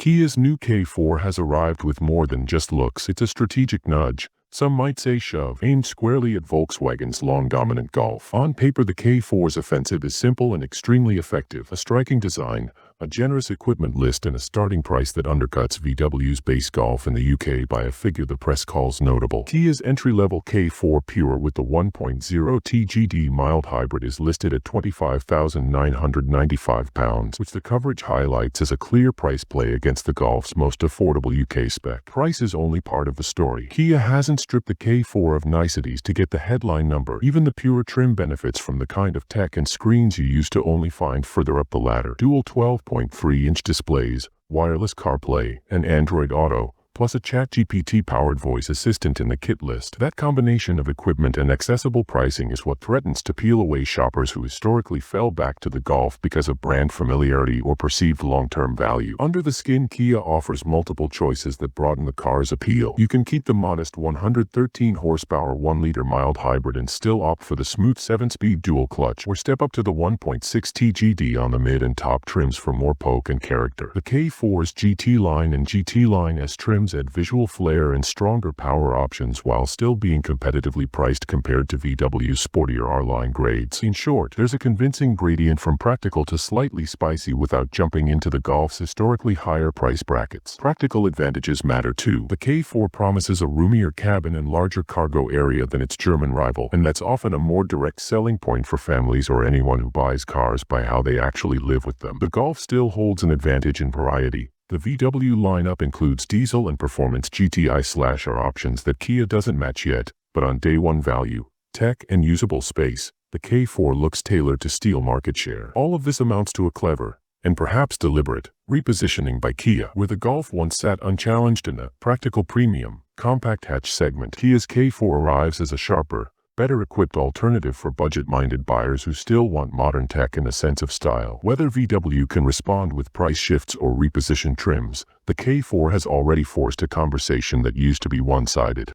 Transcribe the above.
Kia's new K4 has arrived with more than just looks. It's a strategic nudge, some might say shove, aimed squarely at Volkswagen's long-dominant Golf. On paper, the K4's offensive is simple and extremely effective. A striking design, a generous equipment list, and a starting price that undercuts VW's base Golf in the UK by a figure the press calls notable. Kia's entry-level K4 Pure with the 1.0 TGD mild hybrid is listed at £25,995, which the coverage highlights as a clear price play against the Golf's most affordable UK spec. Price is only part of the story. Kia hasn't stripped the K4 of niceties to get the headline number. Even the Pure trim benefits from the kind of tech and screens you used to only find further up the ladder. Dual 12.3-inch displays, wireless CarPlay, and Android Auto, plus a ChatGPT-powered voice assistant in the kit list. That combination of equipment and accessible pricing is what threatens to peel away shoppers who historically fell back to the Golf because of brand familiarity or perceived long-term value. Under the skin, Kia offers multiple choices that broaden the car's appeal. You can keep the modest 113-horsepower 1-liter mild hybrid and still opt for the smooth 7-speed dual clutch, or step up to the 1.6 TGD on the mid and top trims for more poke and character. The K4's GT Line and GT Line S trims add visual flair and stronger power options while still being competitively priced compared to VW's sportier R-Line grades. In short, there's a convincing gradient from practical to slightly spicy without jumping into the Golf's historically higher price brackets. Practical advantages matter too. The K4 promises a roomier cabin and larger cargo area than its German rival, and that's often a more direct selling point for families or anyone who buys cars by how they actually live with them. The Golf still holds an advantage in variety. The VW lineup includes diesel and performance GTI/R options that Kia doesn't match yet, but on day one value, tech, and usable space, the K4 looks tailored to steal market share. All of this amounts to a clever, and perhaps deliberate, repositioning by Kia. Where the Golf once sat unchallenged in the practical premium, compact hatch segment, Kia's K4 arrives as a sharper, better-equipped alternative for budget-minded buyers who still want modern tech and a sense of style. Whether VW can respond with price shifts or reposition trims, the K4 has already forced a conversation that used to be one-sided.